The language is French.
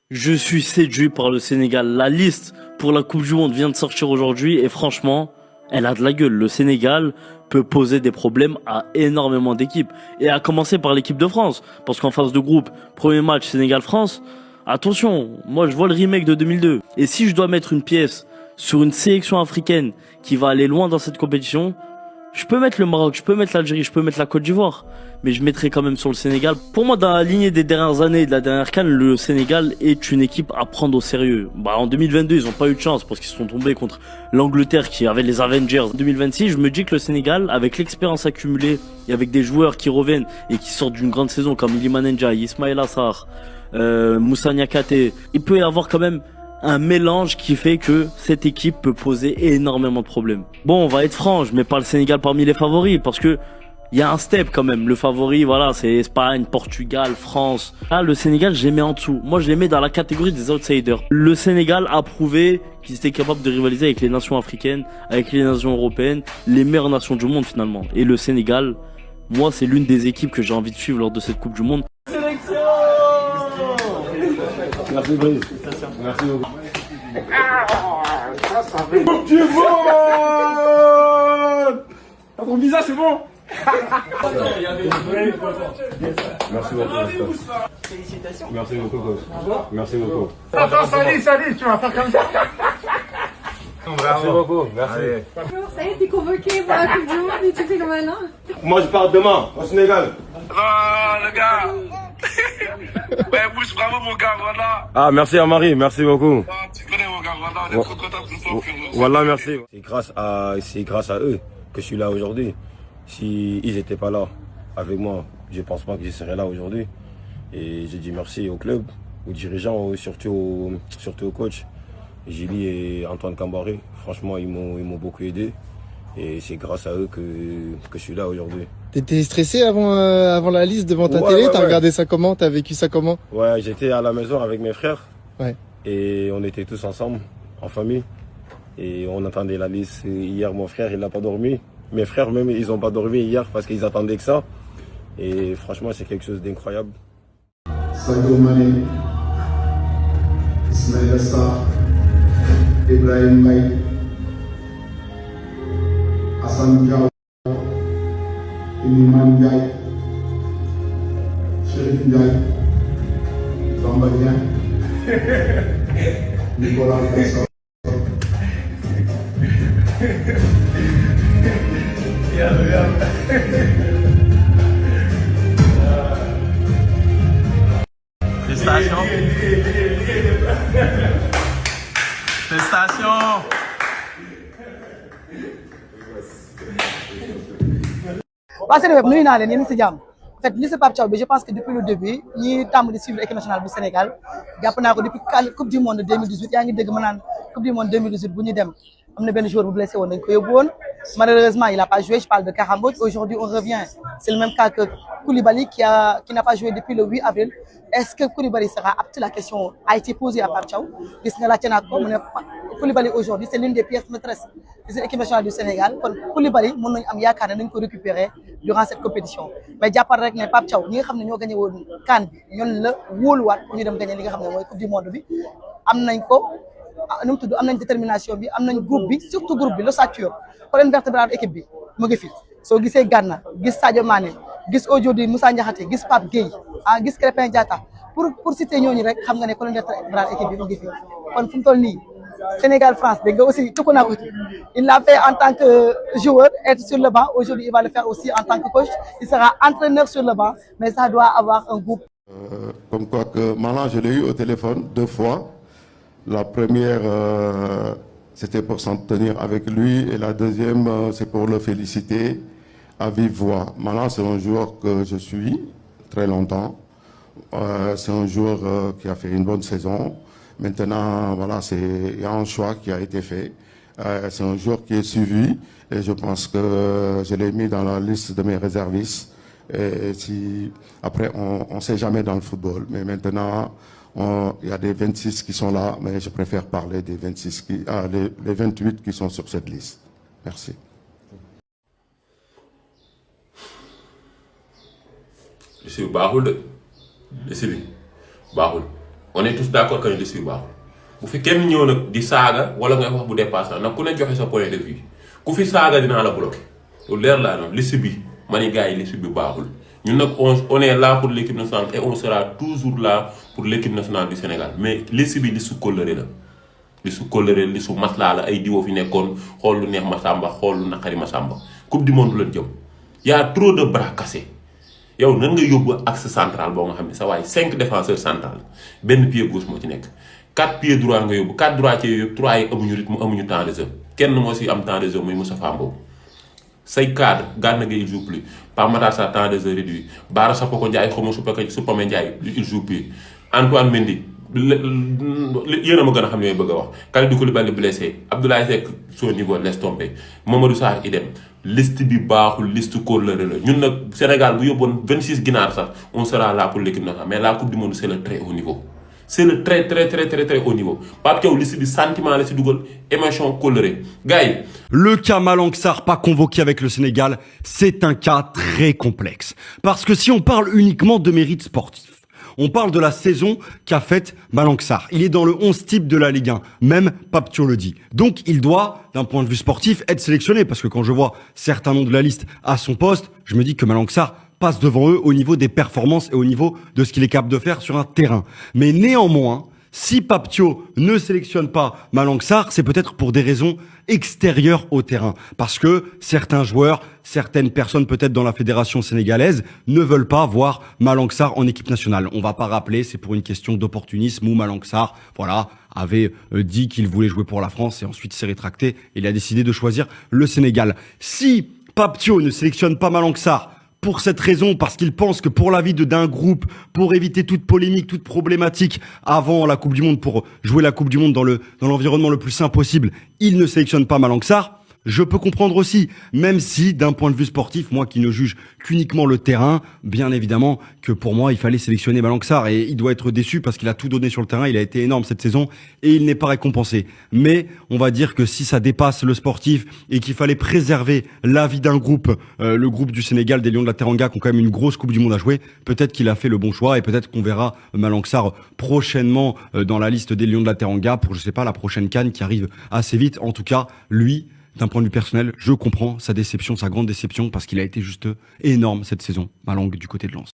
Je suis séduit par le Sénégal. La liste pour la Coupe du Monde vient de sortir aujourd'hui et franchement, elle a de la gueule. Le Sénégal peut poser des problèmes à énormément d'équipes. Et à commencer par l'équipe de France. Parce qu'en phase de groupe, premier match Sénégal-France, attention, moi je vois le remake de 2002. Et si je dois mettre une pièce sur une sélection africaine qui va aller loin dans cette compétition, je peux mettre le Maroc, je peux mettre l'Algérie, je peux mettre la Côte d'Ivoire, mais je mettrai quand même sur le Sénégal. Pour moi, dans la lignée des dernières années, de la dernière CAN, le Sénégal est une équipe à prendre au sérieux. En 2022, ils n'ont pas eu de chance parce qu'ils sont tombés contre l'Angleterre qui avait les Avengers. En 2026, je me dis que le Sénégal, avec l'expérience accumulée et avec des joueurs qui reviennent et qui sortent d'une grande saison comme Iliman Ndiaye, Ismaïla Sarr, Moussa Niakhaté, il peut y avoir quand même un mélange qui fait que cette équipe peut poser énormément de problèmes. Bon, on va être franc, je mets pas le Sénégal parmi les favoris parce que il y a un step quand même. Le favori, voilà, c'est Espagne, Portugal, France. Là, le Sénégal, je les mets en dessous. Moi, je les mets dans la catégorie des outsiders. Le Sénégal a prouvé qu'ils étaient capables de rivaliser avec les nations africaines, avec les nations européennes, les meilleures nations du monde finalement. Et le Sénégal, moi, c'est l'une des équipes que j'ai envie de suivre lors de cette Coupe du Monde. Sélection. Merci Brice. Merci beaucoup. Coupe du monde. À ton visage, c'est bon. Merci beaucoup. Félicitations. Merci beaucoup, coach. Merci beaucoup. Attends, salut, tu vas faire comme ça. Merci beaucoup, merci. Bonjour, ça y est, t'es convoqué pour la Coupe du Monde et tu fais comme maintenant. Moi, je pars demain au Sénégal. Oh, le gars. Ouais, Mousse, bravo, mon gars, voilà. Ah, merci à Marie, merci beaucoup. Ah, tu connais, mon gars, voilà, on est trop contents de vous faire. Voilà, merci. C'est grâce à eux que je suis là aujourd'hui. Si ils n'étaient pas là avec moi, je ne pense pas que je serais là aujourd'hui. Et je dis merci au club, aux dirigeants, surtout au coach, Gilly et Antoine Cambaré. Franchement, ils m'ont beaucoup aidé. Et c'est grâce à eux que je suis là aujourd'hui. T'étais stressé avant la liste devant ta télé? T'as regardé ça comment? T'as vécu ça comment? Ouais, j'étais à la maison avec mes frères. Ouais. Et on était tous ensemble, en famille. Et on attendait la liste. Hier, mon frère, il n'a pas dormi. Mes frères même, ils n'ont pas dormi hier parce qu'ils attendaient que ça. Et franchement, c'est quelque chose d'incroyable. Sadio Mané, Ismaïla Sarr, Ibrahim Mbaye, Hassan Diao, Iliman Ndiaye, Chérif Ndiaye, Bamba Dieng, Nicolas Pesson. Félicitations. Félicitations. waa Sénégal nuyu naa leen yéen si jàmm en fait lycée Pape Thiaw bi je pense que depuis le début ñi tàmm di suivre équipe nationale bu Sénégal jàpp naa ko depuis coupe du monde 2018 yaa ngi dégg ma naan coupe du monde 2018 bu ñu dem am na benn joueur bu blessé woon dañ ko yóbbu woon malheureusement il a pas joué. Je parle de Karamboj. Aujourd'hui on revient, c'est le même cas que Koulibaly qui n'a pas joué depuis le 8 avril. Est-ce que Koulibaly sera apte? La question a été posée à Pape Thiaw. Gis nga laajte naa ko mu ne Koulibaly aujourd'hui c'est l'une des pièces maîtresses de l'équipe nationale du Sénégal. Kon Koulibaly mën nañu am yaakaar ne nañ ko récupérer durant cette compétition. Mais jàppal rek ne Pape Thiaw ñi nga xam ne ñoo gagné woon CAN bi ñoon la wóoluwaat pour ñu dem gagné li nga xam ne mooy coupe du monde bi. Am nañ ko nu mu tudd am nañ détermination bi am nañ groupe bi, surtout groupe bi l'ossature colonne vertébrale équipe bi mu ngi fi. Soo gisee Gana gis Sadio Mané gis aujourd'hui Moussa Niakhaté gis Pape Gueye gis Krépin Diatta pour citer ñooñu rek xam nga ne colonne vertébrale équipe bi mu ngi fi. Kon fu mu toll nii Sénégal France dégg nga aussi tukku naa ko ci. Il l'a fait en tant que joueur, être sur le banc. Aujourd'hui il va le faire aussi en tant que coach. Il sera entraîneur sur le banc, mais ça doit avoir un groupe. Comme quoi que maintenant je l'ai eu au téléphone 2 fois. La première c'était pour s'entretenir avec lui et la deuxième c'est pour le féliciter à vive voix. Maintenant c'est un joueur que je suis très longtemps. C'est un joueur qui a fait une bonne saison. Maintenant voilà, il y a un choix qui a été fait. C'est un joueur qui est suivi et je pense que je l'ai mis dans la liste de mes réservistes. Et si après on sait jamais dans le football, mais maintenant il y a des 26 qui sont là, mais je préfère parler des 26 les 28 qui sont sur cette liste. Merci. Lycée bi baaxul de lycée bi baaxul on est tous d'accord que ne liste bi baaxul bu fi kenn ñëw nag di saaga wala ngay wax bu dépassant nag ku ne joxe sa point de vue ku fi saaga dinaa la bloqué lu leer laa noonu liste bi ma ni gars yi liste bi baaxul ñun nag on est là pour l'équipe nationale et on sera toujours là pour l'équipe nationale du Sénégal mais liste bi liste kóllëre la liste kóllëre liste maslaa la ay diwo fi nekkoon xool lu neex Massamba xool lu naqari Massamba coupe du monde lañ jëm y a trop de bras cassés yow nan nga yóbbu axe central boo nga xam ne sa waaye 5 défenseurs central benn pied gauche moo ci nekk 4 pieds droit nga yóbbu 4 droitiers yëpp 3 yi amuñu rythme amuñu temps de jeu kenn moo si am temps de jeu muy Moustapha Mbow say cadre Gana Gueye il joue plus Pape Matar Sarr temps de jeu réduit Bara Sapoko Ndiaye xaw ma Supame Ndiaye il joue plus Antoine Mendy yéen a ma gën a xam ne may bëgg a wax Kalidou Koulibaly blessé Abdoulaye Seck son niveau laisse tomber Mamadou Sarr idem liste bi baaxul liste kóllëre la ñun nag Sénégal bu yóbboon 26 ginaar sax on sera là pour l'équipe nationale mais la coupe du monde c'est le très haut niveau c'est le très haut niveau Pape Thiaw liste bi sentiment la si dugal émotion kóllëre gars yi. Le cas Malang Sarr pas convoqué avec le Sénégal, c'est un cas très complexe. Parce que si on parle uniquement de mérite sportif, on parle de la saison qu'a faite Malang Sarr. Il est dans le 11 type de la Ligue 1. Même Pape Thiaw le dit. Donc, il doit, d'un point de vue sportif, être sélectionné. Parce que quand je vois certains noms de la liste à son poste, je me dis que Malang Sarr passe devant eux au niveau des performances et au niveau de ce qu'il est capable de faire sur un terrain. Mais néanmoins, si Pape Thiaw ne sélectionne pas Malang Sarr, c'est peut-être pour des raisons extérieures au terrain. Parce que certains joueurs, certaines personnes peut-être dans la fédération sénégalaise ne veulent pas voir Malang Sarr en équipe nationale. On va pas rappeler, c'est pour une question d'opportunisme où Malang Sarr, voilà, avait dit qu'il voulait jouer pour la France et ensuite s'est rétracté et il a décidé de choisir le Sénégal. Si Pape Thiaw ne sélectionne pas Malang Sarr pour cette raison, parce qu'il pense que pour la vie d'un groupe, pour éviter toute polémique, toute problématique avant la Coupe du Monde, pour jouer la Coupe du Monde dans l'environnement le plus sain possible, il ne sélectionne pas Malang Sarr. Je peux comprendre aussi, même si d'un point de vue sportif, moi qui ne juge qu'uniquement le terrain, bien évidemment que pour moi il fallait sélectionner Malang Sarr et il doit être déçu parce qu'il a tout donné sur le terrain, il a été énorme cette saison et il n'est pas récompensé. Mais on va dire que si ça dépasse le sportif et qu'il fallait préserver la vie d'un groupe, le groupe du Sénégal des Lions de la Teranga qui ont quand même une grosse Coupe du Monde à jouer, peut-être qu'il a fait le bon choix et peut-être qu'on verra Malang Sarr prochainement dans la liste des Lions de la Teranga pour, je sais pas, la prochaine CAN qui arrive assez vite. En tout cas, lui, d'un point de vue personnel, je comprends sa déception, sa grande déception, parce qu'il a été juste énorme cette saison, Malang du côté de Lens.